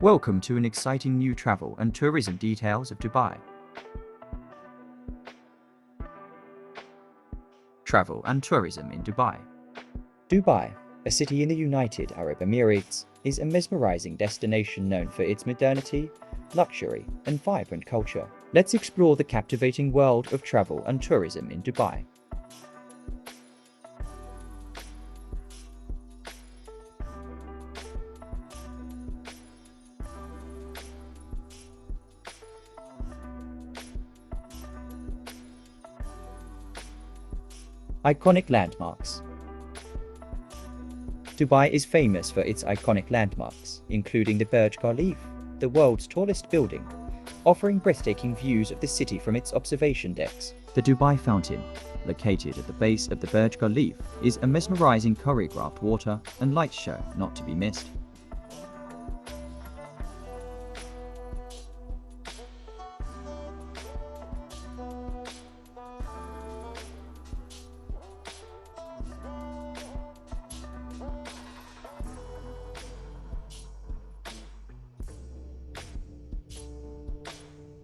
Welcome to an exciting new travel and tourism details of Dubai. Travel and tourism in Dubai. Dubai, a city in the United Arab Emirates, is a mesmerizing destination known for its modernity, luxury, and vibrant culture. Let's explore the captivating world of travel and tourism in Dubai. Iconic landmarks. Dubai is famous for its iconic landmarks, including the Burj Khalifa, the world's tallest building, offering breathtaking views of the city from its observation decks. The Dubai Fountain, located at the base of the Burj Khalifa, is a mesmerizing choreographed water and light show not to be missed.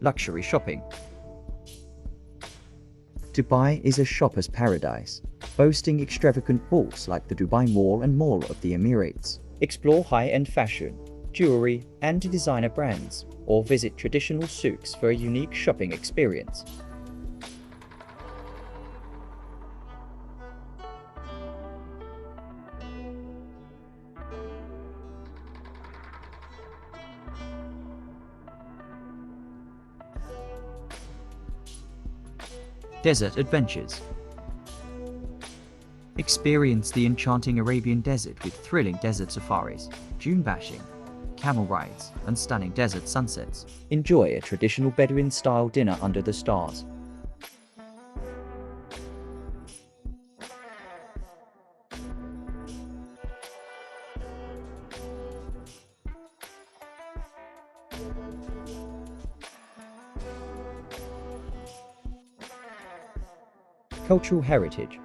Luxury shopping. Dubai is a shopper's paradise, boasting extravagant malls like the Dubai Mall and Mall of the Emirates. Explore high-end fashion, jewelry, and designer brands, or visit traditional souks for a unique shopping experience. Desert adventures. Experience the enchanting Arabian desert with thrilling desert safaris, dune bashing, camel rides, and stunning desert sunsets. Enjoy a traditional Bedouin-style dinner under the stars. Cultural heritage.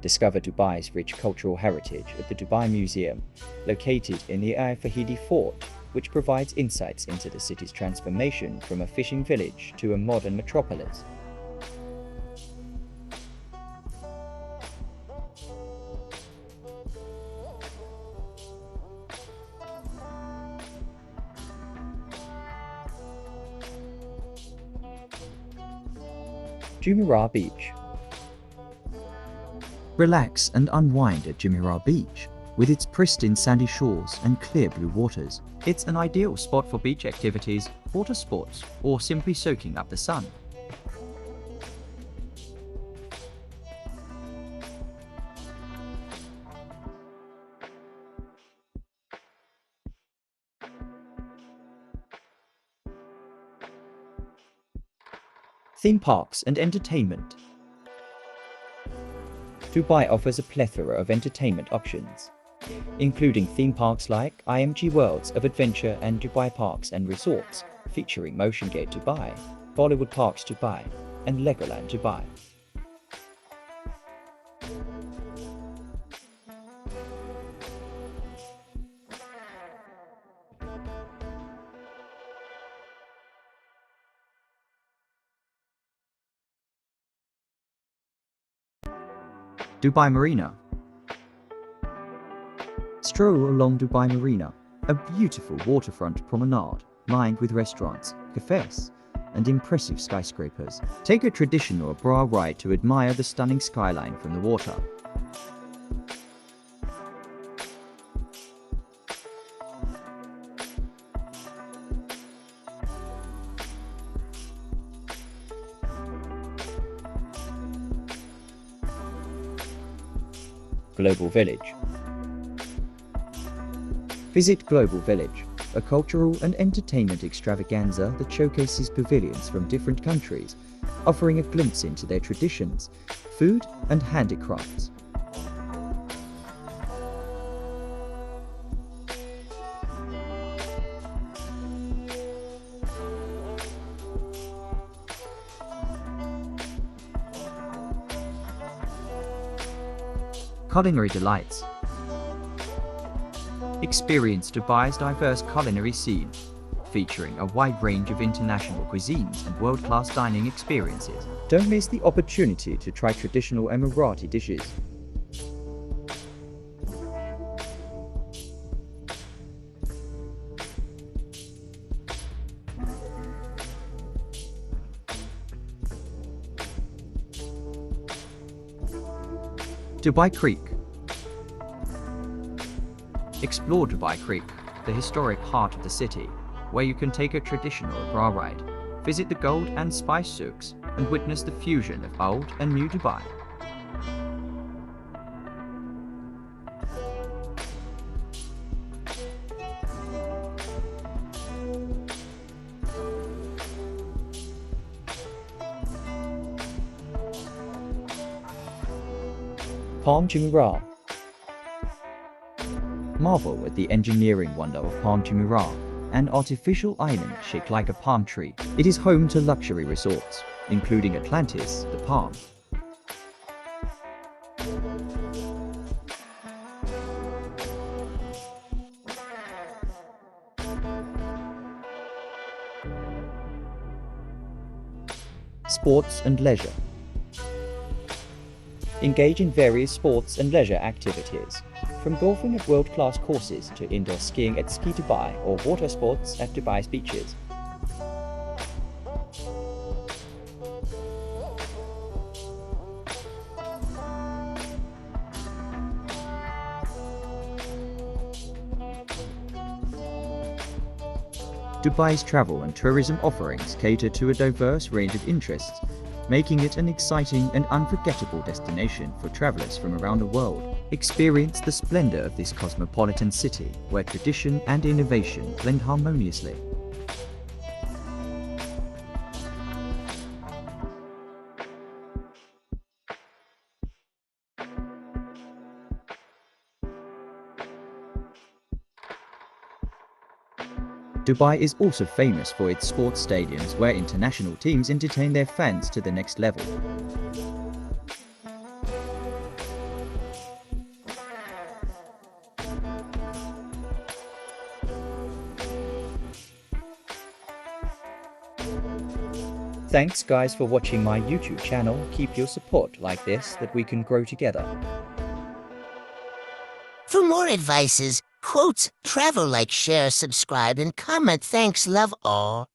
Discover Dubai's rich cultural heritage at the Dubai Museum, located in the Ayvalık Fort, which provides insights into the city's transformation from a fishing village to a modern metropolis. Jumeirah Beach. Relax and unwind at Jumeirah Beach, with its pristine sandy shores and clear blue waters. It's an ideal spot for beach activities, water sports, or simply soaking up the sun. Theme parks and entertainment. Dubai offers a plethora of entertainment options, including theme parks like IMG Worlds of Adventure and Dubai Parks and Resorts, featuring Motion Gate Dubai, Bollywood Parks Dubai, and Legoland Dubai. Dubai Marina. Stroll along Dubai Marina, a beautiful waterfront promenade lined with restaurants, cafes, and impressive skyscrapers. Take a traditional bra ride to admire the stunning skyline from the water. Global Village. Visit Global Village, a cultural and entertainment extravaganza that showcases pavilions from different countries, offering a glimpse into their traditions, food, and handicrafts. Culinary delights. Experience Dubai's diverse culinary scene, featuring a wide range of international cuisines and world-class dining experiences. Don't miss the opportunity to try traditional Emirati dishes. Dubai Creek. Explore Dubai Creek, the historic heart of the city, where you can take a traditional bra ride, visit the gold and spice souks, and witness the fusion of old and new Dubai. Palm Jumeirah. Marvel at the engineering wonder of Palm Jumeirah, an artificial island shaped like a palm tree. It is home to luxury resorts, including Atlantis, the Palm. Sports and leisure. Engage in various sports and leisure activities, from golfing at world-class courses to indoor skiing at Ski Dubai or water sports at Dubai's beaches. Dubai's travel and tourism offerings cater to a diverse range of interests, making it an exciting and unforgettable destination for travelers from around the world. Experience the splendor of this cosmopolitan city, where tradition and innovation blend harmoniously. Dubai is also famous for its sports stadiums, where international teams entertain their fans to the next level. Thanks guys for watching my YouTube channel. Keep your support like this, that we can grow together. For more advices, quotes, travel, like, share, subscribe, and comment. Thanks, love all.